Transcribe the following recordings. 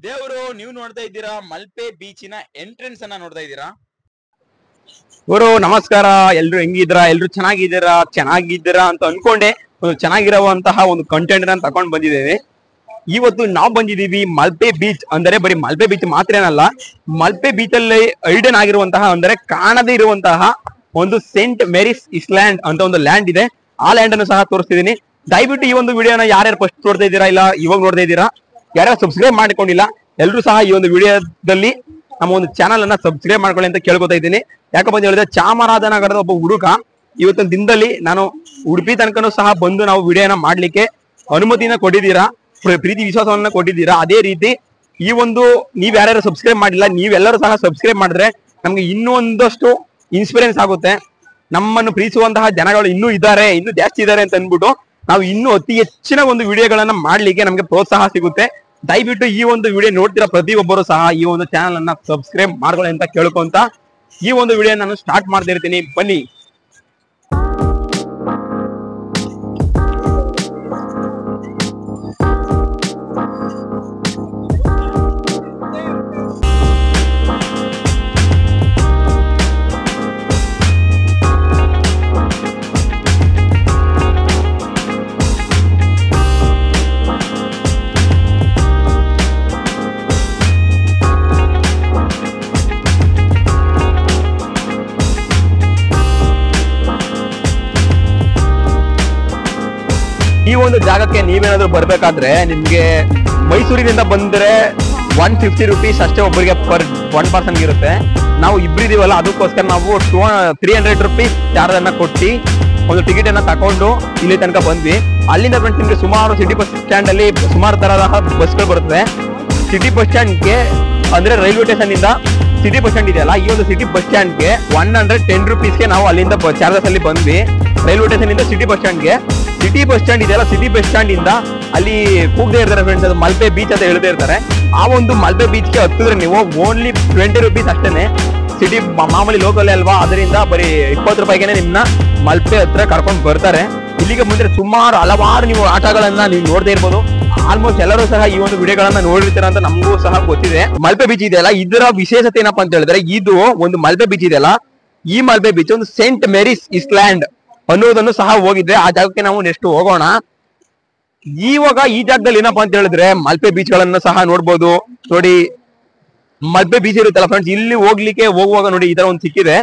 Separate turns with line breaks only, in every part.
ದೇವರು ನೀವು ನೋಡ್ತಾ ಇದ್ದೀರಾ ಮಲ್ಪೆ ಬೀಚಿನ ಎಂಟ್ರೆನ್ಸ್ ಅನ್ನ ನೋಡ್ತಾ ಇದ್ದೀರಾ.
ಗುರು ನಮಸ್ಕಾರ. ಎಲ್ರು ಹೆಂಗಿದ್ದೀರಾ? ಎಲ್ರು ಚೆನ್ನಾಗಿದ್ದೀರಾ ಅಂತ ಅನ್ಕೊಂಡೆ ಒಂದು ಚೆನ್ನಾಗಿರುವಂತಹ ಒಂದು ಕಂಟೆಂಟ್ ಅನ್ನ ತಗೊಂಡ್ ಬಂದಿದ್ದೇವೆ. ಇವತ್ತು ನಾವು ಬಂದಿದೀವಿ ಮಲ್ಪೆ ಬೀಚ್. ಅಂದರೆ ಬರೀ ಮಲ್ಪೆ ಬೀಚ್ ಮಾತ್ರ ಏನಲ್ಲ, ಮಲ್ಪೆ ಬೀಚ್ ಅಲ್ಲಿ ಐಡನ್ ಆಗಿರುವಂತಹ ಅಂದರೆ ಕಾಣದೇ ಇರುವಂತಹ ಒಂದು ಸೇಂಟ್ ಮೇರಿಸ್ ಇಸ್ಲ್ಯಾಂಡ್ ಅಂತ ಒಂದು ಲ್ಯಾಂಡ್ ಇದೆ. ಆ ಲ್ಯಾಂಡ್ ಅನ್ನು ಸಹ ತೋರಿಸ್ತಿದ್ದೀನಿ. ದಯವಿಟ್ಟು ಈ ಒಂದು ವಿಡಿಯೋನ ಯಾರ್ಯಾರು ಫಸ್ಟ್ ನೋಡ್ತಾ ಇದ್ದೀರಾ ಇಲ್ಲ ಇವಾಗ ನೋಡ್ತಾ ಇದ್ದೀರಾ, ಯಾರ್ಯಾರು ಸಬ್ಸ್ಕ್ರೈಬ್ ಮಾಡ್ಕೊಂಡಿಲ್ಲ ಎಲ್ಲರೂ ಸಹ ಈ ಒಂದು ವಿಡಿಯೋದಲ್ಲಿ ನಮ್ಮ ಒಂದು ಚಾನಲ್ ಅನ್ನ ಸಬ್ಸ್ಕ್ರೈಬ್ ಮಾಡ್ಕೊಳ್ಳಿ ಅಂತ ಕೇಳ್ಕೊತಾ ಇದ್ದೀನಿ. ಯಾಕಪ್ಪ ಅಂತ ಹೇಳಿದ್ರೆ ಚಾಮರಾಜನಗರದ ಒಬ್ಬ ಹುಡುಗ ಇವತ್ತಿನ ದಿನದಲ್ಲಿ ನಾನು ಉಡುಪಿ ತನಕನೂ ಸಹ ಬಂದು ನಾವು ವಿಡಿಯೋನ ಮಾಡ್ಲಿಕ್ಕೆ ಅನುಮತಿನ ಕೊಟ್ಟಿದ್ದೀರಾ, ಪ್ರೀತಿ ವಿಶ್ವಾಸವನ್ನ ಕೊಟ್ಟಿದ್ದೀರಾ. ಅದೇ ರೀತಿ ಈ ಒಂದು ನೀವ್ ಯಾರ್ಯಾರು ಸಬ್ಸ್ಕ್ರೈಬ್ ಮಾಡಿಲ್ಲ ನೀವೆಲ್ಲರೂ ಸಹ ಸಬ್ಸ್ಕ್ರೈಬ್ ಮಾಡಿದ್ರೆ ನಮ್ಗೆ ಇನ್ನೂ ಒಂದಷ್ಟು ಇನ್ಸ್ಪಿರೆನ್ಸ್ ಆಗುತ್ತೆ. ನಮ್ಮನ್ನು ಪ್ರೀತಿಸುವಂತಹ ಜನಗಳು ಇನ್ನೂ ಇದ್ದಾರೆ, ಇನ್ನೂ ಜಾಸ್ತಿ ಇದ್ದಾರೆ ಅಂತ ಅಂದ್ಬಿಟ್ಟು ನಾವು ಇನ್ನೂ ಅತಿ ಹೆಚ್ಚಿನ ಒಂದು ವಿಡಿಯೋಗಳನ್ನ ಮಾಡ್ಲಿಕ್ಕೆ ನಮ್ಗೆ ಪ್ರೋತ್ಸಾಹ ಸಿಗುತ್ತೆ. ದಯವಿಟ್ಟು ಈ ಒಂದು ವಿಡಿಯೋ ನೋಡ್ತಿರೋ ಪ್ರತಿಯೊಬ್ಬರು ಸಹ ಈ ಒಂದು ಚಾನಲ್ ಅನ್ನ ಸಬ್ಸ್ಕ್ರೈಬ್ ಮಾಡ್ಕೊಳ್ಳಿ ಅಂತ ಕೇಳ್ಕೊಂತ ಈ ಒಂದು ವಿಡಿಯೋ ನಾನು ಸ್ಟಾರ್ಟ್ ಮಾಡ್ತಾ ಇರ್ತೀನಿ. ಬನ್ನಿ. ಈ ಒಂದು ಜಾಗಕ್ಕೆ ನೀವೇನಾದ್ರೂ ಬರ್ಬೇಕಾದ್ರೆ ನಿಮ್ಗೆ ಮೈಸೂರಿನಿಂದ ಬಂದ್ರೆ 150 ರುಪೀಸ್ ಅಷ್ಟೇ ಒಬ್ಬರಿಗೆ ಪರ್ 1 ಪರ್ಸನ್ ಇರುತ್ತೆ. ನಾವು ಇಬ್ಬರಿದೀವಲ್ಲ, ಅದಕ್ಕೋಸ್ಕರ ನಾವು 300 ರುಪೀಸ್ ಚಾರ್ಜ್ ಅನ್ನ ಕೊಟ್ಟು ಒಂದು ಟಿಕೆಟ್ ಅನ್ನ ತಕೊಂಡು ಇಲ್ಲಿ ತನಕ ಬಂದ್ವಿ. ಅಲ್ಲಿಂದ ಫ್ರೆಂಡ್ಸ್ ನಿಮ್ಗೆ ಸುಮಾರು ಸಿಟಿ ಬಸ್ ಸ್ಟ್ಯಾಂಡ್ ಅಲ್ಲಿ ಸುಮಾರು ತರಹ ಬಸ್ಗಳು ಬರುತ್ತದೆ. ಸಿಟಿ ಬಸ್ ಸ್ಟ್ಯಾಂಡ್ಗೆ ಅಂದ್ರೆ ರೈಲ್ವೆ ಸ್ಟೇಷನ್ ಇಂದ ಸಿಟಿ ಬಸ್ ಸ್ಟ್ಯಾಂಡ್ ಇದೆಯಲ್ಲ, ಈ ಒಂದು ಸಿಟಿ ಬಸ್ ಸ್ಟ್ಯಾಂಡ್ಗೆ 110 ರುಪೀಸ್ಗೆ ನಾವು ಅಲ್ಲಿಂದ ಚಾರ್ಜಸ್ ಅಲ್ಲಿ ಬಂದ್ವಿ. ರೈಲ್ವೆ ಸ್ಟೇಷನ್ ಇಂದ ಸಿಟಿ ಬಸ್ ಸ್ಟ್ಯಾಂಡ್ಗೆ. ಸಿಟಿ ಬಸ್ ಸ್ಟ್ಯಾಂಡ್ ಇದೆಯಲ್ಲ, ಸಿಟಿ ಬಸ್ ಸ್ಟ್ಯಾಂಡ್ ಇಂದ ಅಲ್ಲಿ ಕೂಗದೆ ಇರ್ತಾರೆ ಫ್ರೆಂಡ್ಸ್, ಅದು ಮಲ್ಪೆ ಬೀಚ್ ಅಂತ ಹೇಳ್ತಾ ಇರ್ತಾರೆ. ಆ ಒಂದು ಮಲ್ಪೆ ಬೀಚ್ಗೆ ಹತ್ತಿದ್ರೆ ನೀವು ಓನ್ಲಿ 20 ರುಪೀಸ್ ಅಷ್ಟೇನೆ. ಸಿಟಿ ಮಾಮೂಲಿ ಲೋಕಲ್ ಅಲ್ವಾ, ಅದರಿಂದ ಬರೀ 20 ರೂಪಾಯಿಗೆ ನಿಮ್ನ ಮಲ್ಪೆ ಹತ್ರ ಕರ್ಕೊಂಡು ಬರ್ತಾರೆ. ಇಲ್ಲಿಗೆ ಮುಂದೆ ಸುಮಾರು ಹಲವಾರು ನೀವು ಆಟಗಳನ್ನ ನೀವು ನೋಡ್ತಾ ಇರ್ಬೋದು. ಆಲ್ಮೋಸ್ಟ್ ಎಲ್ಲರೂ ಸಹ ಈ ಒಂದು ವಿಡಿಯೋಗಳನ್ನ ನೋಡಿರ್ತೀರ ಅಂತ ನಮಗೂ ಸಹ ಗೊತ್ತಿದೆ. ಮಲ್ಪೆ ಬೀಚ್ ಇದೆಯಲ್ಲ, ಇದರ ವಿಶೇಷತೆ ಏನಪ್ಪಾ ಅಂತ ಹೇಳಿದ್ರೆ, ಇದು ಒಂದು ಮಲ್ಪೆ ಬೀಚ್ ಇದೆಯಲ್ಲ, ಈ ಮಲ್ಪೆ ಬೀಚ್ ಒಂದು ಸೇಂಟ್ ಮೇರಿಸ್ ಇಸ್ಲ್ಯಾಂಡ್ ಅನ್ನೋದನ್ನು ಸಹ ಹೋಗಿದ್ರೆ ಆ ಜಾಗಕ್ಕೆ ನಾವು ನೆಕ್ಸ್ಟ್ ಹೋಗೋಣ. ಇವಾಗ ಈ ಜಾಗದಲ್ಲಿ ಏನಪ್ಪಾ ಅಂತ ಹೇಳಿದ್ರೆ ಮಲ್ಪೆ ಬೀಚ್ ಗಳನ್ನ ಸಹ ನೋಡ್ಬೋದು. ನೋಡಿ ಮಲ್ಪೆ ಬೀಚ್ ಇರುತ್ತಲ್ಲ ಫ್ರೆಂಡ್ಸ್, ಇಲ್ಲಿ ಹೋಗುವಾಗ ನೋಡಿ ಈ ತರ ಒಂದು ಸಿಕ್ಕಿದೆ.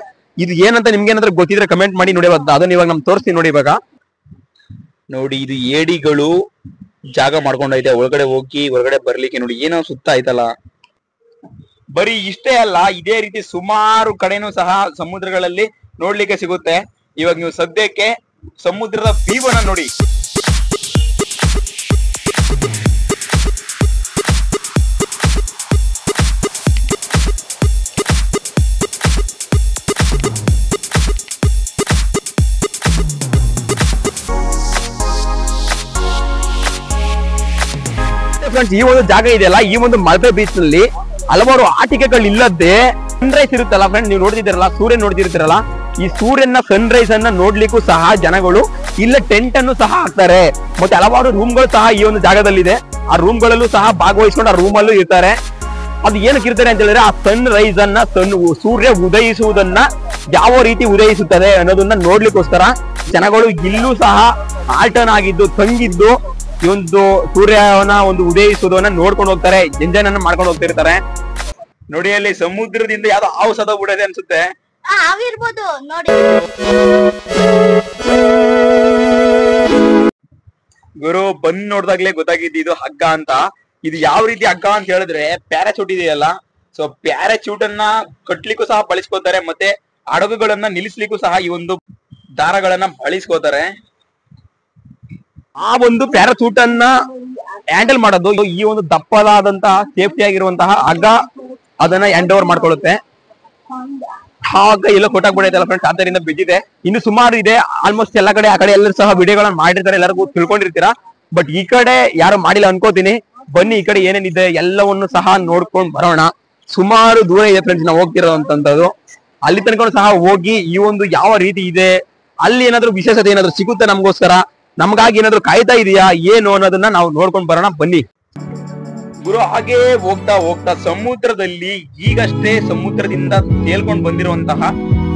ಇದು ಏನಂತ ನಿಮ್ಗೆ ಏನಾದ್ರೂ ಗೊತ್ತಿದ್ರೆ ಕಮೆಂಟ್ ಮಾಡಿ ನೋಡಿ. ಅದನ್ನ ಇವಾಗ ನಮ್ಗೆ ತೋರಿಸ್ತೀನಿ ನೋಡಿ. ಇವಾಗ
ನೋಡಿ, ಇದು ಏಡಿಗಳು ಜಾಗ ಮಾಡ್ಕೊಂಡೈತೆ ಒಳಗಡೆ ಹೋಗಿ ಹೊರಗಡೆ ಬರ್ಲಿಕ್ಕೆ. ನೋಡಿ ಏನೋ ಸುತ್ತ ಆಯ್ತಲ್ಲ. ಬರೀ ಇಷ್ಟೇ ಅಲ್ಲ, ಇದೇ ರೀತಿ ಸುಮಾರು ಕಡೆನೂ ಸಹ ಸಮುದ್ರಗಳಲ್ಲಿ ನೋಡ್ಲಿಕ್ಕೆ ಸಿಗುತ್ತೆ. ಇವಾಗ ನೀವು ಸದ್ಯಕ್ಕೆ ಸಮುದ್ರದ ವ್ಯೂ ಅನ್ನ ನೋಡಿ.
ಫ್ರೆಂಡ್ಸ್, ಈ ಒಂದು ಜಾಗ ಇದೆಯಲ್ಲ, ಈ ಒಂದು ಮಲ್ಪೆ ಬೀಚ್ ನಲ್ಲಿ ಹಲವಾರು ಆಟಿಕೆಗಳು ಇಲ್ಲದೆ ಸನ್ರೈಸ್ ಇರುತ್ತಲ್ಲ ಫ್ರೆಂಡ್, ನೀವು ನೋಡ್ತಿದ್ದೀರಲ್ಲ, ಸೂರ್ಯ ನೋಡ್ತಿರ್ತೀರಲ್ಲ, ಈ ಸೂರ್ಯನ ಸನ್ರೈಸ್ ಅನ್ನ ನೋಡ್ಲಿಕ್ಕೂ ಸಹ ಜನಗಳು ಇಲ್ಲ ಟೆಂಟ್ ಅನ್ನು ಸಹ ಹಾಕ್ತಾರೆ. ಮತ್ತೆ ಹಲವಾರು ರೂಮ್ಗಳು ಸಹ ಈ ಒಂದು ಜಾಗದಲ್ಲಿದೆ. ಆ ರೂಮ್ಗಳಲ್ಲೂ ಸಹ ಭಾಗವಹಿಸ್ಕೊಂಡು ಆ ರೂಮ್ ಅಲ್ಲೂ ಇರ್ತಾರೆ. ಅದು ಏನಕ್ಕೆ ಇರ್ತಾರೆ ಅಂತ ಹೇಳಿದ್ರೆ, ಆ ಸನ್ ರೈಸ್ ಅನ್ನ ಸೂರ್ಯ ಉದಯಿಸುವುದನ್ನ ಯಾವ ರೀತಿ ಉದಯಿಸುತ್ತದೆ ಅನ್ನೋದನ್ನ ನೋಡ್ಲಿಕ್ಕೋಸ್ಕರ ಜನಗಳು ಇಲ್ಲೂ ಸಹ ಆಲ್ಟರ್ನ್ ಆಗಿದ್ದು ತಂಗಿದ್ದು ಈ ಒಂದು ಸೂರ್ಯನ ಒಂದು ಉದಯಿಸುವುದನ್ನ ನೋಡ್ಕೊಂಡು ಹೋಗ್ತಾರೆ, ಎಂಜಾಯ್ ಅನ್ನ ಮಾಡ್ಕೊಂಡು ಹೋಗ್ತಿರ್ತಾರೆ.
ನೋಡಿ ಅಲ್ಲಿ ಸಮುದ್ರದಿಂದ ಯಾವ್ದೋ ಹಾವು ಸದ ಬಿಡದೆ ಅನ್ಸುತ್ತೆ.
ಆಗಿರ್ಬೋದು ನೋಡಿ.
ಗುರು ಬಂದ್ ನೋಡ್ದಾಗ್ಲೇ ಗೊತ್ತಾಗಿದ್ದು ಇದು ಹಗ್ಗ ಅಂತ. ಇದು ಯಾವ ರೀತಿ ಹಗ್ಗ ಅಂತ ಹೇಳಿದ್ರೆ, ಪ್ಯಾರಾಚೂಟ್ ಇದೆಯಲ್ಲ, ಸೊ ಪ್ಯಾರಾಚೂಟ್ ಅನ್ನ ಕಟ್ಲಿಕ್ಕೂ ಸಹ ಬಳಸ್ಕೋತಾರೆ. ಮತ್ತೆ ಹಡಗುಗಳನ್ನ ನಿಲ್ಲಿಸ್ಲಿಕ್ಕೂ ಸಹ ಈ ಒಂದು ದಾರಗಳನ್ನ ಬಳಸ್ಕೋತಾರೆ.
ಆ ಒಂದು ಪ್ಯಾರಾಚೂಟ್ ಅನ್ನ ಹ್ಯಾಂಡಲ್ ಮಾಡೋದು ಈ ಒಂದು ದಪ್ಪದಾದಂತಹ ಸೇಫ್ಟಿ ಆಗಿರುವಂತಹ ಹಗ್ಗ ಅದನ್ನ ಹ್ಯಾಂಡ್ ಓವರ್ ಮಾಡ್ಕೊಳ್ಳುತ್ತೆ. ಹಗ್ಗ ಎಲ್ಲ ಕೊಟ್ಟಾಗ್ಬಿಡೈತಲ್ಲ ಫ್ರೆಂಡ್ಸ್, ಆದ್ದರಿಂದ ಬಿದ್ದಿದೆ. ಇನ್ನು ಸುಮಾರು ಇದೆ, ಆಲ್ಮೋಸ್ಟ್ ಎಲ್ಲ ಕಡೆ ಆ ಕಡೆ ಎಲ್ಲರೂ ಸಹ ವಿಡಿಯೋಗಳನ್ನ ಮಾಡಿರ್ತಾರೆ, ಎಲ್ಲರಿಗೂ ತಿಳ್ಕೊಂಡಿರ್ತೀರಾ. ಬಟ್ ಈ ಕಡೆ ಯಾರು ಮಾಡಿಲ್ಲ ಅನ್ಕೋತೀನಿ. ಬನ್ನಿ ಈ ಕಡೆ ಏನೇನಿದೆ ಎಲ್ಲವನ್ನು ಸಹ ನೋಡ್ಕೊಂಡು ಬರೋಣ. ಸುಮಾರು ದೂರ ಇದೆ ಫ್ರೆಂಡ್ಸ್ ನಾವು ಹೋಗ್ತಿರೋಂಥದ್ದು. ಅಲ್ಲಿ ತನಕ ಸಹ ಹೋಗಿ ಈ ಒಂದು ಯಾವ ರೀತಿ ಇದೆ, ಅಲ್ಲಿ ಏನಾದ್ರು ವಿಶೇಷತೆ ಏನಾದ್ರು ಸಿಗುತ್ತೆ ನಮಗೋಸ್ಕರ, ನಮಗಾಗಿ ಏನಾದ್ರು ಕಾಯ್ತಾ ಇದೆಯಾ ಏನು ಅನ್ನೋದನ್ನ ನಾವು ನೋಡ್ಕೊಂಡು ಬರೋಣ. ಬನ್ನಿ.
ಗುರು ಹಾಗೆ ಹೋಗ್ತಾ ಹೋಗ್ತಾ ಸಮುದ್ರದಲ್ಲಿ ಈಗಷ್ಟೇ ಸಮುದ್ರದಿಂದ ತೇಲ್ಕೊಂಡು ಬಂದಿರುವಂತಹ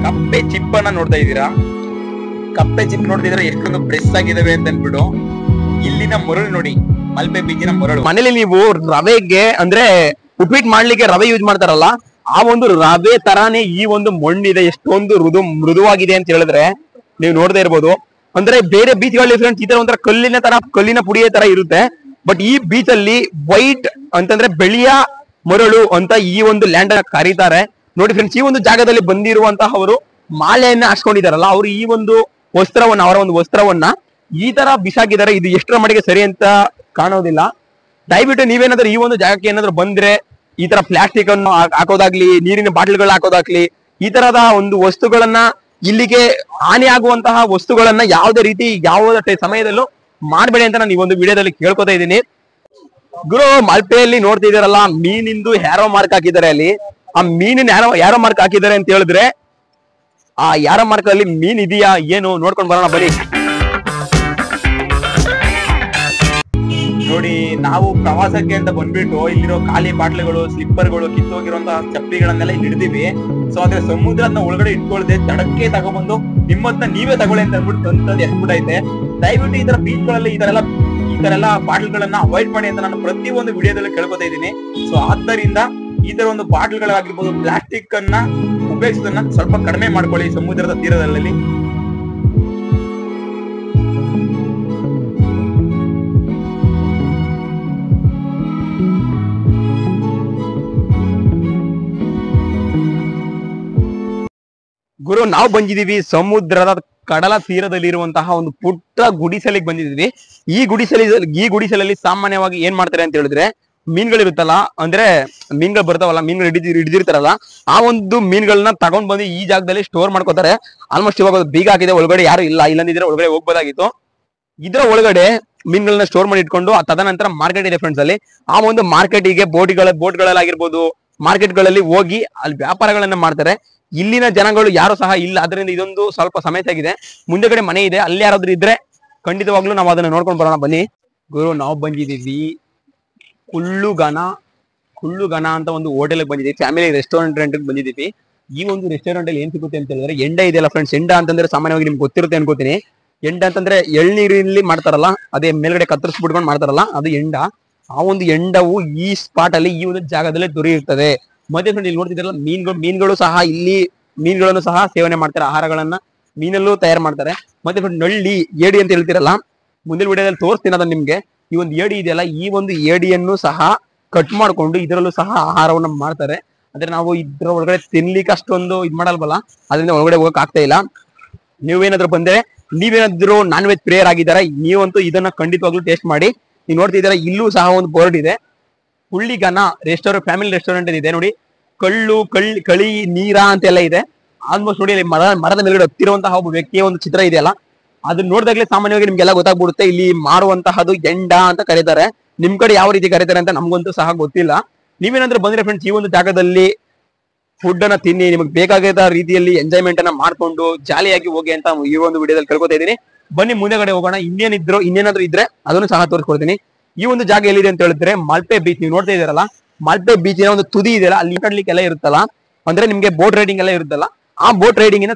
ಕಪ್ಪೆ ಚಿಪ್ಪನ್ನ ನೋಡ್ತಾ ಇದ್ದೀರಾ. ಕಪ್ಪೆ ಚಿಪ್ ನೋಡ್ತಿದ್ರೆ ಎಷ್ಟೊಂದು ಫ್ರೆಶ್ ಆಗಿದಾವೆ ಅಂತ ಅನ್ಬಿಟ್ಟು. ಇಲ್ಲಿನ ಮರಳು ನೋಡಿ, ಮಲ್ಪೆ ಬೀಚಿನ ಮರಳು.
ಮನೇಲಿ ನೀವು ರವೆಗೆ ಅಂದ್ರೆ ಉಪ್ಪಿಟ್ಟು ಮಾಡ್ಲಿಕ್ಕೆ ರವೆ ಯೂಸ್ ಮಾಡ್ತಾರಲ್ಲ, ಆ ಒಂದು ರವೆ ತರಾನೇ ಈ ಒಂದು ಮಣ್ಣಿದೆ. ಎಷ್ಟೊಂದು ಮೃದುವಾಗಿದೆ ಅಂತ ಹೇಳಿದ್ರೆ ನೀವು ನೋಡದೇ ಇರ್ಬೋದು. ಅಂದ್ರೆ ಬೇರೆ ಬೀಚ್ಗಳಲ್ಲಿ ಫ್ರೆಂಡ್ಸ್ ಈ ತರ ಒಂಥರ ಕಲ್ಲಿನ ಪುಡಿಯ ತರ ಇರುತ್ತೆ. ಬಟ್ ಈ ಬೀಚ್ ಅಲ್ಲಿ ವೈಟ್ ಅಂತಂದ್ರೆ ಬೆಳೆಯ ಮರಳು ಅಂತ ಈ ಒಂದು ಲ್ಯಾಂಡ್ ಅನ್ನ ಕರೀತಾರೆ. ನೋಡಿ ಫ್ರೆಂಡ್ಸ್, ಈ ಒಂದು ಜಾಗದಲ್ಲಿ ಬಂದಿರುವಂತಹ ಅವರು ಮಾಲೆಯನ್ನ ಹಾಸ್ಕೊಂಡಿದಾರಲ್ಲ, ಅವರು ಈ ಒಂದು ಅವರ ಒಂದು ವಸ್ತ್ರವನ್ನ ಈ ತರ ಬಿಸಾಕಿದ್ದಾರೆ. ಇದು ಎಷ್ಟರ ಮಟ್ಟಿಗೆ ಸರಿ ಅಂತ ಕಾಣೋದಿಲ್ಲ. ದಯವಿಟ್ಟು ನೀವೇನಾದ್ರೂ ಈ ಒಂದು ಜಾಗಕ್ಕೆ ಏನಾದ್ರು ಬಂದ್ರೆ ಈ ತರ ಪ್ಲಾಸ್ಟಿಕ್ ಅನ್ನು ಹಾಕೋದಾಗ್ಲಿ, ನೀರಿನ ಬಾಟಲ್ಗಳು ಹಾಕೋದಾಗ್ಲಿ, ಈ ತರದ ಒಂದು ವಸ್ತುಗಳನ್ನ, ಇಲ್ಲಿಗೆ ಹಾನಿ ಆಗುವಂತಹ ವಸ್ತುಗಳನ್ನ ಯಾವುದೇ ರೀತಿ ಯಾವುದೇ ಸಮಯದಲ್ಲೂ ಮಾಡ್ಬೇಡಿ ಅಂತ ನಾನು ಈ ಒಂದು ವಿಡಿಯೋದಲ್ಲಿ ಕೇಳ್ಕೊತಾ ಇದ್ದೀನಿ. ಗುರು, ಮಲ್ಪೆಯಲ್ಲಿ ನೋಡ್ತಿದಾರಲ್ಲ, ಮೀನಿಂದು ಹ್ಯಾರೋ ಮಾರ್ಕ್ ಹಾಕಿದ್ದಾರೆ. ಅಲ್ಲಿ ಆ ಮೀನಿನ ಹ್ಯಾರೋ ಮಾರ್ಕ್ ಹಾಕಿದ್ದಾರೆ ಅಂತ ಹೇಳಿದ್ರೆ ಆ ಹ್ಯಾರೋ ಮಾರ್ಕ್ ಅಲ್ಲಿ ಮೀನ್ ಇದೆಯಾ ಏನು ನೋಡ್ಕೊಂಡು ಬರೋಣ ಬನ್ನಿ.
ನೋಡಿ, ನಾವು ಪ್ರವಾಸಕ್ಕೆ ಅಂತ ಬಂದ್ಬಿಟ್ಟು ಇಲ್ಲಿರೋ ಖಾಲಿ ಬಾಟ್ಲುಗಳು, ಸ್ಲಿಪ್ಪರ್ಗಳು, ಕಿತ್ತೋಗಿರುವಂತಹ ಚಪ್ಪಲಿಗಳನ್ನೆಲ್ಲ ಇಲ್ಲಿ ಹಿಡಿದಿವಿ. ಸೊ ಆದ್ರೆ ಸಮುದ್ರನ ಒಳಗಡೆ ಇಟ್ಕೊಳ್ದೆ ತಡಕ್ಕೆ ತಗೊಂಡ್ಬಂದು ನಿಮ್ಮನ್ನ ನೀವೇ ತಗೊಳ್ಳಿ ಅಂತ ಅಂದ್ಬಿಟ್ಟು ತಂದು ಎಸ್ಬಿಟ್ಟೈತೆ. ದಯವಿಟ್ಟು ಈ ತರ ಬೀಚ್ಗಳಲ್ಲಿ ಈ ತರ ಎಲ್ಲ ಬಾಟ್ಲ್ಗಳನ್ನ ಅವಾಯ್ಡ್ ಮಾಡಿ ಅಂತ ನಾನು ಪ್ರತಿಯೊಂದು ವಿಡಿಯೋದಲ್ಲಿ ಕೇಳ್ಕೊತಾ ಇದ್ದೀನಿ. ಸೊ ಆದ್ದರಿಂದ ಈ ತರ ಒಂದು ಬಾಟ್ಲ್ಗಳಾಗಿರ್ಬೋದು, ಪ್ಲಾಸ್ಟಿಕ್ ಅನ್ನ ಉಪಯೋಗಿಸೋದನ್ನ ಸ್ವಲ್ಪ ಕಡಿಮೆ ಮಾಡ್ಕೊಳ್ಳಿ ಸಮುದ್ರದ ತೀರದಲ್ಲಿ.
ಗುರು, ನಾವು ಬಂದಿದೀವಿ ಸಮುದ್ರದ ಕಡಲ ತೀರದಲ್ಲಿ ಇರುವಂತಹ ಒಂದು ಪುಟ್ಟ ಗುಡಿಸಲಿಗೆ ಬಂದಿದೀವಿ. ಈ ಗುಡಿಸಲಲ್ಲಿ ಸಾಮಾನ್ಯವಾಗಿ ಏನ್ ಮಾಡ್ತಾರೆ ಅಂತ ಹೇಳಿದ್ರೆ, ಮೀನ್ಗಳಿರುತ್ತಲ್ಲ, ಅಂದ್ರೆ ಮೀನ್ಗಳು ಬರ್ತಾವಲ್ಲ, ಮೀನ್ಗಳು ಹಿಡಿದಿರ್ತಾರಲ್ಲ, ಆ ಒಂದು ಮೀನ್ಗಳನ್ನ ತಗೊಂಡ್ ಬಂದು ಈ ಜಾಗದಲ್ಲಿ ಸ್ಟೋರ್ ಮಾಡ್ಕೋತಾರೆ. ಆಲ್ಮೋಸ್ಟ್ ಇವಾಗ ಬೀಗ ಹಾಕಿದೆ, ಒಳಗಡೆ ಯಾರು ಇಲ್ಲ, ಇಲ್ಲಂದಿದ್ರೆ ಒಳಗಡೆ ಹೋಗ್ಬೋದಾಗಿತ್ತು. ಇದ್ರ ಒಳಗಡೆ ಮೀನ್ಗಳನ್ನ ಸ್ಟೋರ್ ಮಾಡಿ ಇಟ್ಕೊಂಡು ತದನಂತರ ಮಾರ್ಕೆಟ್ ಇದೆ ಫ್ರೆಂಡ್ಸ್. ಅಲ್ಲಿ ಆ ಒಂದು ಮಾರ್ಕೆಟಿಗೆ ಬೋಟ್ಗಳಲ್ಲಾಗಿರ್ಬೋದು, ಮಾರ್ಕೆಟ್ಗಳಲ್ಲಿ ಹೋಗಿ ಅಲ್ಲಿ ವ್ಯಾಪಾರಗಳನ್ನ ಮಾಡ್ತಾರೆ. ಇಲ್ಲಿನ ಜನಗಳು ಯಾರು ಸಹ ಇಲ್ಲ, ಅದರಿಂದ ಇದೊಂದು ಸ್ವಲ್ಪ ಸಮಸ್ಯೆ ಆಗಿದೆ. ಮುಂದೆಗಡೆ ಮನೆ ಇದೆ, ಅಲ್ಲಿ ಯಾರಾದ್ರೂ ಇದ್ರೆ ಖಂಡಿತವಾಗ್ಲೂ ನಾವು ಅದನ್ನ ನೋಡ್ಕೊಂಡು ಬರೋಣ ಬನ್ನಿ. ಗುರು, ನಾವು ಬಂದಿದ್ದೀವಿ ಕುಳ್ಳುಗನ ಅಂತ ಒಂದು ಹೋಟೆಲ್ಗೆ ಬಂದಿದ್ದೀವಿ, ಫ್ಯಾಮಿಲಿ ರೆಸ್ಟೋರೆಂಟ್ ಬಂದಿದ್ದೀವಿ. ಈ ಒಂದು ರೆಸ್ಟೋರೆಂಟ್ ಅಲ್ಲಿ ಏನ್ ಸಿಗುತ್ತೆ ಅಂತ ಹೇಳಿದ್ರೆ ಎಂಡ ಇದೆಯಲ್ಲ ಫ್ರೆಂಡ್ಸ್. ಎಂಡ ಅಂತಂದ್ರೆ ಸಾಮಾನ್ಯವಾಗಿ ನಿಮ್ಗೆ ಗೊತ್ತಿರುತ್ತೆ ಅನ್ಕೋತೀನಿ. ಎಂಡ ಅಂತಂದ್ರೆ ಎಳ್ನೀರಲ್ಲಿ ಮಾಡ್ತಾರಲ್ಲ, ಅದೇ ಮೇಲ್ಗಡೆ ಕತ್ತರಿಸ್ಬಿಟ್ಕೊಂಡು ಮಾಡ್ತಾರಲ್ಲ, ಅದು ಎಂಡ. ಆ ಒಂದು ಎಂಡವು ಈ ಸ್ಪಾಟ್ ಅಲ್ಲಿ, ಈ ಒಂದು ಜಾಗದಲ್ಲಿ ದೊರೆಯುತ್ತದೆ. ಮತ್ತೆ ಫ್ರೆಂಡ್, ಇಲ್ಲಿ ನೋಡ್ತಿದ್ರಲ್ಲ ಮೀನುಗಳು ಸಹ ಇಲ್ಲಿ ಮೀನುಗಳನ್ನು ಸಹ ಸೇವನೆ ಮಾಡ್ತಾರೆ. ಆಹಾರಗಳನ್ನ ಮೀನಲ್ಲೂ ತಯಾರು ಮಾಡ್ತಾರೆ. ಮತ್ತೆ ಫ್ರೆಂಡ್, ನಳ್ಳಿ ಏಡಿ ಅಂತ ಹೇಳ್ತಿರಲ್ಲ, ಮುಂದಿನ ವಿಡಿಯೋದಲ್ಲಿ ತೋರಿಸ್ತೀನಿ ಅದನ್ನ ನಿಮ್ಗೆ. ಈ ಒಂದು ಏಡಿ ಇದೆಯಲ್ಲ, ಈ ಒಂದು ಏಡಿಯನ್ನು ಸಹ ಕಟ್ ಮಾಡ್ಕೊಂಡು ಇದರಲ್ಲೂ ಸಹ ಆಹಾರವನ್ನ ಮಾಡ್ತಾರೆ. ಅಂದ್ರೆ ನಾವು ಇದ್ರ ಒಳಗಡೆ ತಿನ್ಲಿಕ್ಕೆ ಅಷ್ಟೊಂದು ಇದ್ ಮಾಡಲ್ವಲ್ಲ, ಅದರಿಂದ ಒಳಗಡೆ ಹೋಗಕ್ ಆಗ್ತಾ ಇಲ್ಲ. ನೀವೇನಾದ್ರೂ ಬಂದ್ರೆ, ನೀವೇನಾದ್ರೂ ನಾನ್ ವೆಜ್ ಪ್ರೇಯರ್ ಆಗಿದ್ದಾರೆ, ನೀವಂತೂ ಇದನ್ನ ಖಂಡಿತವಾಗ್ಲೂ ಟೇಸ್ಟ್ ಮಾಡಿ. ನೀವು ನೋಡ್ತಿದ್ದೀರಾ, ಇಲ್ಲೂ ಸಹ ಒಂದು ಬೋರ್ಡ್ ಇದೆ, ಕುಳ್ಳಿಗನ ಫ್ಯಾಮಿಲಿ ರೆಸ್ಟೋರೆಂಟ್ ಇದೆ ನೋಡಿ. ಕಳಿ ನೀರ ಅಂತೆಲ್ಲ ಇದೆ. ಆಲ್ಮೋಸ್ಟ್ ನೋಡಿ, ಅಲ್ಲಿ ಮರದ ಮೇಲ್ಗಡೆ ಹತ್ತಿರುವಂತಹ ಒಬ್ಬ ವ್ಯಕ್ತಿಯ ಒಂದು ಚಿತ್ರ ಇದೆಯಲ್ಲ, ಅದನ್ನ ನೋಡಿದಾಗಲೇ ಸಾಮಾನ್ಯವಾಗಿ ನಿಮ್ಗೆಲ್ಲ ಗೊತ್ತಾಗ್ಬಿಡುತ್ತೆ ಇಲ್ಲಿ ಮಾಡುವಂತಹದ್ದು ಎಂಡ ಅಂತ ಕರೀತಾರೆ. ನಿಮ್ ಕಡೆ ಯಾವ ರೀತಿ ಕರೀತಾರೆ ಅಂತ ನಮ್ಗಂತೂ ಸಹ ಗೊತ್ತಿಲ್ಲ. ನೀವೇನಾದ್ರೂ ಬಂದ್ರೆ ಫ್ರೆಂಡ್ಸ್, ಈ ಒಂದು ಜಾಗದಲ್ಲಿ ಫುಡ್ ಅನ್ನ ತಿನ್ನಿ, ನಿಮಗೆ ಬೇಕಾದ ರೀತಿಯಲ್ಲಿ ಎಂಜಾಯ್ಮೆಂಟ್ ಅನ್ನ ಮಾಡ್ಕೊಂಡು ಜಾಲಿಯಾಗಿ ಹೋಗಿ ಅಂತ ಈ ಒಂದು ವಿಡಿಯೋದಲ್ಲಿ ಕೇಳ್ಕೊತಾ ಇದ್ದೀನಿ. ಬನ್ನಿ ಮುಂದೆಗಡೆ ಹೋಗೋಣ. ಇನ್ನೇನಾದ್ರೂ ಇದ್ರೆ ಅದನ್ನು ಸಹ ತೋರಿಸ್ಕೊಡ್ತೀನಿ. ಈ ಒಂದು ಜಾಗ ಎಲ್ಲಿದೆ ಅಂತ ಹೇಳಿದ್ರೆ ಮಲ್ಪೆ ಬೀಚ್. ನೀವು ನೋಡ್ತಾ ಇದ್ದೀರಲ್ಲ, ಮಲ್ಪೆ ಬೀಚಿನ ಒಂದು ತುದಿ ಇದೆಯಲ್ಲ, ಅಲ್ಲಿ ಕಡ್ಲಿಕ್ಕೆಲ್ಲ ಇರುತ್ತಲ್ಲ, ಅಂದ್ರೆ ನಿಮ್ಗೆ ಬೋಟ್ ರೈಡಿಂಗ್ ಎಲ್ಲ ಇರುತ್ತಲ್ಲ, ಆ ಬೋಟ್ ರೈಡಿಂಗ್ ಇಂದ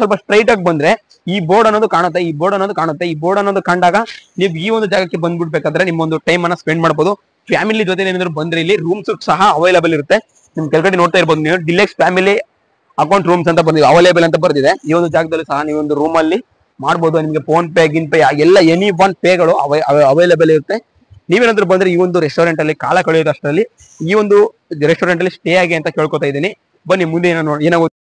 ಸ್ವಲ್ಪ ಸ್ಟ್ರೈಟ್ ಆಗಿ ಬಂದ್ರೆ ಈ ಬೋರ್ಡ್ ಅನ್ನೋದು ಕಾಣುತ್ತೆ. ಈ ಬೋರ್ಡ್ ಅನ್ನೋದು ಕಂಡಾಗ ನೀವು ಈ ಒಂದು ಜಾಗಕ್ಕೆ ಬಂದ್ಬಿಡ್ಬೇಕಾದ್ರೆ ನಿಮ್ಮ ಒಂದು ಟೈಮ್ ಅನ್ನ ಸ್ಪೆಂಡ್ ಮಾಡಬಹುದು. ಫ್ಯಾಮಿಲಿ ಜೊತೆ ಏನಾದ್ರು ಬಂದ್ರೆ ಇಲ್ಲಿ ರೂಮ್ಸ್ ಸಹ ಅವೈಲೇಬಲ್ ಇರುತ್ತೆ. ನಿಮ್ ಕೆಳಗಡೆ ನೋಡ್ತಾ ಇರ್ಬೋದು ನೀವು, ಡಿಲೆಕ್ಸ್ ಫ್ಯಾಮಿಲಿ ಅಕೌಂಟ್ ರೂಮ್ಸ್ ಅಂತ ಬಂದಿದೆ, ಅವೈಲೇಬಲ್ ಅಂತ ಬರ್ದಿದೆ. ಈ ಒಂದು ಜಾಗದಲ್ಲಿ ಸಹ ನೀವು ಒಂದು ರೂಮ್ ಅಲ್ಲಿ ಮಾಡ್ಬೋದು. ನಿಮ್ಗೆ ಫೋನ್ ಪೇ, ಗಿನ್ ಪೇ ಎಲ್ಲ ಎನಿ ಒನ್ ಪೇಗಳು ಅವೈಲೇಬಲ್ ಇರುತ್ತೆ. ನೀವೇನಾದ್ರೂ ಬಂದ್ರೆ ಈ ಒಂದು ರೆಸ್ಟೋರೆಂಟ್ ಅಲ್ಲಿ ಕಾಲ ಕಳೆಯೋದಷ್ಟರಲ್ಲಿ ಈ ಒಂದು ರೆಸ್ಟೋರೆಂಟ್ ಅಲ್ಲಿ ಸ್ಟೇ ಆಗಿ ಅಂತ ಕೇಳ್ಕೊತಾ ಇದ್ದೀನಿ. ಬನ್ನಿ ಮುಂದೆ ಏನಾಗುತ್ತೆ.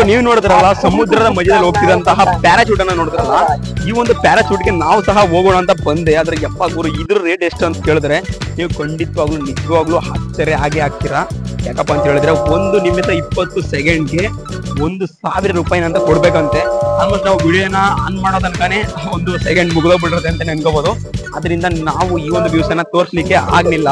ನೀವು ನೋಡಿದ್ರಲ್ಲ ಸಮುದ್ರದ ಮಧ್ಯದಲ್ಲಿ ಹೋಗ್ತಿದಂತಹ ಪ್ಯಾರಾಚೂಟ್ ಅನ್ನ ನೋಡಿದ್ರಲ್ಲ, ಈ ಒಂದು ಪ್ಯಾರಾಚೂಟ್ ಗೆ ನಾವು ಸಹ ಹೋಗೋಣ ಅಂತ ಬಂದೆ. ಆದ್ರೆ ಯಪ್ಪ ಗುರು, ಇದ್ರ ರೇಟ್ ಎಷ್ಟು ಅಂತ ಕೇಳಿದ್ರೆ ನೀವು ಖಂಡಿತವಾಗ್ಲೂ ನಿಜವಾಗ್ಲೂ ಆಶ್ಚರ್ಯ ಹಾಗೆ ಆಗ್ತೀರಾ. ಯಾಕಪ್ಪ ಅಂತ ಹೇಳಿದ್ರೆ 1 ನಿಮಿಷ 20 ಸೆಕೆಂಡ್ಗೆ 1,000 ರೂಪಾಯಿ ಅಂತ ಕೊಡ್ಬೇಕಂತೆ. ಆಲ್ಮೋಸ್ಟ್ ನಾವು ವಿಡಿಯೋನ ಆನ್ ಮಾಡೋ ತನಕನೇ 1 ಸೆಕೆಂಡ್ ಮುಗಿದೋಗ್ಬಿಟ್ಟಿರುತ್ತೆ ಅಂತ ನೆನ್ಕೋಬಹುದು. ಅದರಿಂದ ನಾವು ಈ ಒಂದು ವ್ಯೂಸ್ ಅನ್ನ ತೋರಿಸ್ಲಿಕ್ಕೆ ಆಗ್ಲಿಲ್ಲ.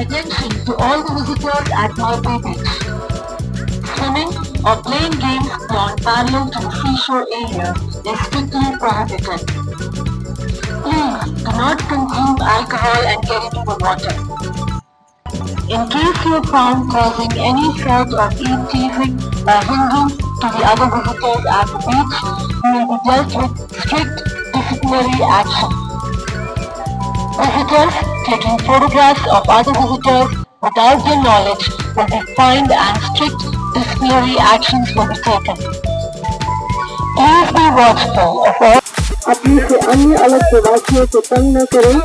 Attention to all the visitors at Malpe Beach. Swimming or playing games beyond parallel to the seashore area is strictly prohibited. Please do not consume alcohol and get into the water. In case you are found causing any sort of teasing or hindrance to the other visitors at the beach, you will be dealt with strict disciplinary action. Visitors taking photographs of other visitors without their knowledge will be fined and strict disciplinary actions will be taken. Please be watchful of all. अपने से अन्य अलग प्रवासियों को तंग न करें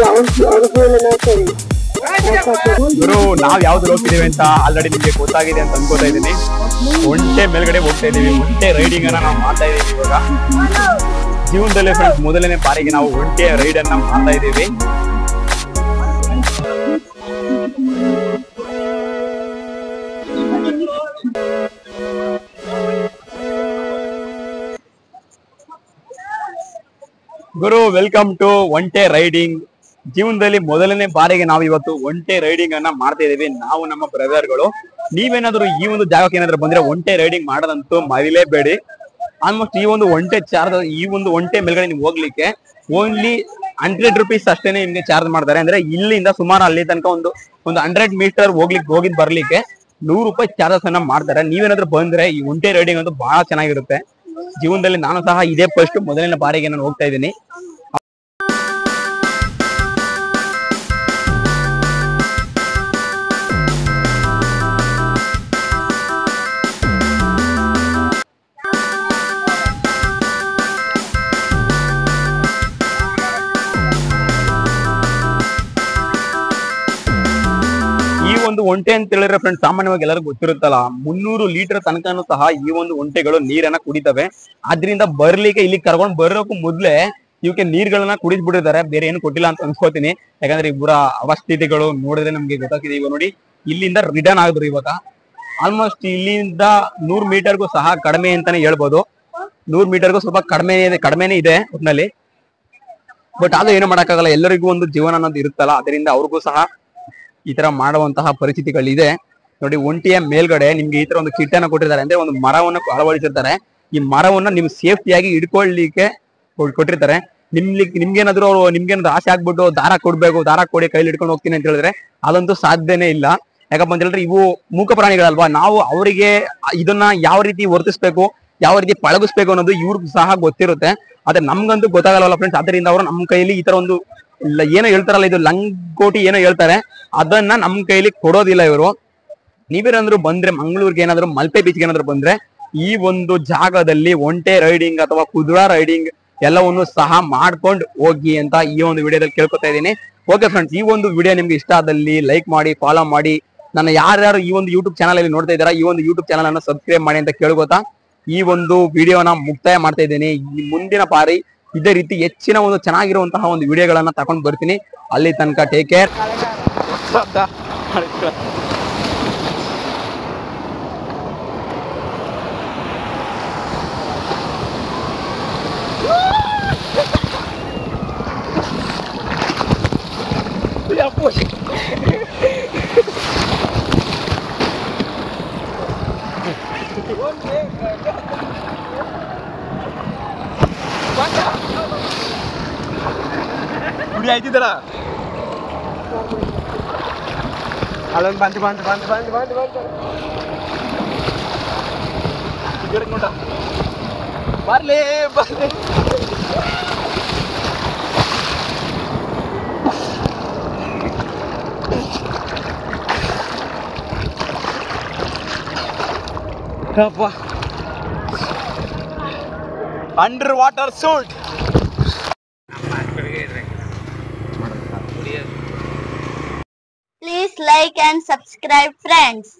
या उनकी अवहेलना करें.
ಗುರು, ನಾವ್ ಯಾವ್ದು ಹೋಗ್ತಿದೀವಿ ಅಂತ ಆಲ್ರೆಡಿ ನಿಮ್ಗೆ ಗೊತ್ತಾಗಿದೆ ಅಂತ ಅನ್ಕೋತಾ ಇದೀನಿ. ಒಂಟೆ ಮೇಲ್ಗಡೆ ಹೋಗ್ತಾ ಇದೀವಿ. ಒಂಟೆ ರೈಡಿಂಗ್ ಅನ್ನ ನಾವು ಮಾಡ್ತಾ ಇದೀವಿ ಇವಾಗ. ಜೀವನದಲ್ಲಿ ಫ್ರೆಂಡ್ಸ್ ಮೊದಲನೇ ಬಾರಿಗೆ ನಾವು ಒಂಟೆ ರೈಡ್ ಅನ್ನ ಮಾಡ್ತಾ ಇದೀವಿ. ಗುರು, ವೆಲ್ಕಮ್ ಟು ಒಂಟೆ ರೈಡಿಂಗ್. ಜೀವನದಲ್ಲಿ ಮೊದಲನೇ ಬಾರಿಗೆ ನಾವು ಇವತ್ತು ಒಂಟೆ ರೈಡಿಂಗ್ ಅನ್ನ ಮಾಡ್ತಾ ಇದೀವಿ, ನಾವು ನಮ್ಮ ಬ್ರದರ್ಗಳು. ನೀವೇನಾದ್ರು ಈ ಒಂದು ಜಾಗಕ್ಕೆ ಏನಾದ್ರು ಬಂದ್ರೆ ಒಂಟೆ ರೈಡಿಂಗ್ ಮಾಡೋದಂತೂ ಮರಿಲೇಬೇಡಿ. ಆಲ್ಮೋಸ್ಟ್ ಈ ಒಂದು ಒಂಟೆ ಚಾರ್ಜ್, ಈ ಒಂದು ಒಂಟೆ ಮೇಲ್ಗಡೆ ನೀವು ಹೋಗ್ಲಿಕ್ಕೆ ಓನ್ಲಿ 100 ರೂಪೀಸ್ ಅಷ್ಟೇನೆ ನಿಮ್ಗೆ ಚಾರ್ಜ್ ಮಾಡ್ತಾರೆ. ಅಂದ್ರೆ ಇಲ್ಲಿಂದ ಸುಮಾರು ಅಲ್ಲಿ ತನಕ ಒಂದು 100 ಮೀಟರ್ ಹೋಗಿದ್ ಬರ್ಲಿಕ್ಕೆ 100 ರೂಪಾಯಿ ಚಾರ್ಜಸ್ ಅನ್ನ ಮಾಡ್ತಾರೆ. ನೀವೇನಾದ್ರೂ ಬಂದ್ರೆ ಈ ಒಂಟೆ ರೈಡಿಂಗ್ ಅಂತೂ ಬಹಳ ಚೆನ್ನಾಗಿರುತ್ತೆ. ಜೀವನದಲ್ಲಿ ನಾನು ಸಹ ಇದೇ ಫಸ್ಟ್ ಮೊದಲನೇ ಬಾರಿಗೆ ನಾನು ಹೋಗ್ತಾ ಇದ್ದೀನಿ. ಈ ಒಂದು ಒಂಟೆ ಅಂತ ಹೇಳಿದ್ರೆ ಫ್ರೆಂಡ್ಸ್, ಸಾಮಾನ್ಯವಾಗಿ ಎಲ್ಲರಿಗೂ ಗೊತ್ತಿರುತ್ತಲ್ಲ, 300 ಲೀಟರ್ ತನಕನೂ ಸಹ ಈ ಒಂದು ಒಂಟೆಗಳು ನೀರನ್ನ ಕುಡಿತವೆ. ಆದ್ರಿಂದ ಬರ್ಲಿಕ್ಕೆ ಇಲ್ಲಿ ಕರ್ಕೊಂಡ್ ಬರೋಕ್ಕೂ ಮೊದ್ಲೇ ಇವಕ್ಕೆ ನೀರ್ಗಳನ್ನ ಕುಡಿದ್ಬಿಟ್ಟಿದ್ದಾರೆ, ಬೇರೆ ಏನು ಕೊಟ್ಟಿಲ್ಲ ಅಂತ ಅನ್ಕೋತೀನಿ. ಯಾಕಂದ್ರೆ ಇವರ ಅವಸ್ಥಿತಿಗಳು ನೋಡಿದ್ರೆ ನಮ್ಗೆ ಗೊತ್ತಾಗ್ತಿದೆ. ಇವಾಗ ನೋಡಿ, ಇಲ್ಲಿಂದ ರಿಟರ್ನ್ ಆಗಿದ್ರು. ಇವಾಗ ಆಲ್ಮೋಸ್ಟ್ ಇಲ್ಲಿಂದ 100 ಮೀಟರ್ಗೂ ಸಹ ಕಡಿಮೆ ಅಂತಾನೆ ಹೇಳ್ಬೋದು. 100 ಮೀಟರ್ಗೂ ಸ್ವಲ್ಪ ಕಡಿಮೆನೇ ಇದೆ ಒಟ್ನಲ್ಲಿ. ಬಟ್ ಅದು ಏನು ಮಾಡಕ್ಕಾಗಲ್ಲ, ಎಲ್ಲರಿಗೂ ಒಂದು ಜೀವನ ಅನ್ನೋದು ಇರುತ್ತಲ್ಲ, ಅದರಿಂದ ಅವ್ರಿಗೂ ಸಹ ಈ ತರ ಮಾಡುವಂತಹ ಪರಿಸ್ಥಿತಿಗಳಿದೆ. ನೋಡಿ, ಒಂಟಿಯ ಮೇಲ್ಗಡೆ ನಿಮ್ಗೆ ಈ ತರ ಒಂದು ಕಿಟ್ಟನ್ನ ಕೊಟ್ಟಿರ್ತಾರೆ, ಅಂದ್ರೆ ಒಂದು ಮರವನ್ನು ಅಳವಡಿಸಿರ್ತಾರೆ. ಈ ಮರವನ್ನ ನಿಮ್ ಸೇಫ್ಟಿಯಾಗಿ ಇಟ್ಕೊಳ್ಳಿಕ್ಕೆ ಕೊಟ್ಟಿರ್ತಾರೆ. ನಿಮ್ಗೇನಾದ್ರು ಆಸೆ ಆಗ್ಬಿಟ್ಟು ದಾರ ಕೊಡಿ ಕೈಲಿ ಹಿಡ್ಕೊಂಡು ಹೋಗ್ತೀನಿ ಅಂತ ಹೇಳಿದ್ರೆ ಅದಂತೂ ಸಾಧ್ಯನೇ ಇಲ್ಲ. ಯಾಕಪ್ಪ ಅಂತ ಹೇಳಿದ್ರೆ ಇವು ಮೂಕ ಪ್ರಾಣಿಗಳಲ್ವಾ, ನಾವು ಅವರಿಗೆ ಇದನ್ನ ಯಾವ ರೀತಿ ವರ್ತಿಸ್ಬೇಕು, ಯಾವ ರೀತಿ ಪಳಗಿಸ್ಬೇಕು ಅನ್ನೋದು ಇವ್ರಿಗೂ ಸಹ ಗೊತ್ತಿರುತ್ತೆ. ಆದ್ರೆ ನಮ್ಗಂತೂ ಗೊತ್ತಾಗಲ್ಲ ಫ್ರೆಂಡ್ಸ್. ಅದರಿಂದ ಅವರು ನಮ್ಮ ಕೈಲಿ ಈ ತರ ಒಂದು ಏನೋ ಹೇಳ್ತಾರಲ್ಲ, ಇದು ಲಂಗೋಟಿ ಏನೋ ಹೇಳ್ತಾರೆ, ಅದನ್ನ ನಮ್ ಕೈಲಿ ಕೊಡೋದಿಲ್ಲ ಇವರು. ನೀವೇನಾದ್ರು ಬಂದ್ರೆ ಮಂಗಳೂರಿಗೆ ಏನಾದ್ರು ಮಲ್ಪೆ ಬೀಚ್ಗೆ ಏನಾದ್ರು ಬಂದ್ರೆ ಈ ಒಂದು ಜಾಗದಲ್ಲಿ ಒಂಟೆ ರೈಡಿಂಗ್ ಅಥವಾ ಕುದುರಾ ರೈಡಿಂಗ್ ಎಲ್ಲವನ್ನು ಸಹ ಮಾಡ್ಕೊಂಡು ಹೋಗಿ ಅಂತ ಈ ಒಂದು ವಿಡಿಯೋದಲ್ಲಿ ಕೇಳ್ಕೊತಾ ಇದ್ದೀನಿ. ಓಕೆ ಫ್ರೆಂಡ್ಸ್, ಈ ಒಂದು ವಿಡಿಯೋ ನಿಮ್ಗೆ ಇಷ್ಟ ಆದಲ್ಲಿ ಲೈಕ್ ಮಾಡಿ, ಫಾಲೋ ಮಾಡಿ. ನನ್ನ ಯಾರ್ಯಾರು ಈ ಒಂದು ಯೂಟ್ಯೂಬ್ ಚಾನಲ್ ಅಲ್ಲಿ ನೋಡ್ತಾ ಇದ್ದಾರಾ, ಈ ಒಂದು ಯೂಟ್ಯೂಬ್ ಚಾನಲ್ ಅನ್ನು ಸಬ್ಸ್ಕ್ರೈಬ್ ಮಾಡಿ ಅಂತ ಕೇಳ್ಕೊತಾ ಈ ಒಂದು ವಿಡಿಯೋನ ಮುಕ್ತಾಯ ಮಾಡ್ತಾ ಇದ್ದೀನಿ. ಈ ಮುಂದಿನ ಬಾರಿ ಇದೇ ರೀತಿ ಹೆಚ್ಚಿನ ಒಂದು ಚೆನ್ನಾಗಿರುವಂತಹ ಒಂದು ವಿಡಿಯೋಗಳನ್ನ ತಗೊಂಡು ಬರ್ತೀನಿ. ಅಲ್ಲಿ ತನಕ ಟೇಕ್ ಕೇರ್.
ನೋಡಿ ಆಯ್ತಿದ್ದಲ್ಲ ಅಲ್ಲೊಂದು ಬಂತು ನೋಡ ಬರ್ಲಿ under water suit
Please like and subscribe, friends.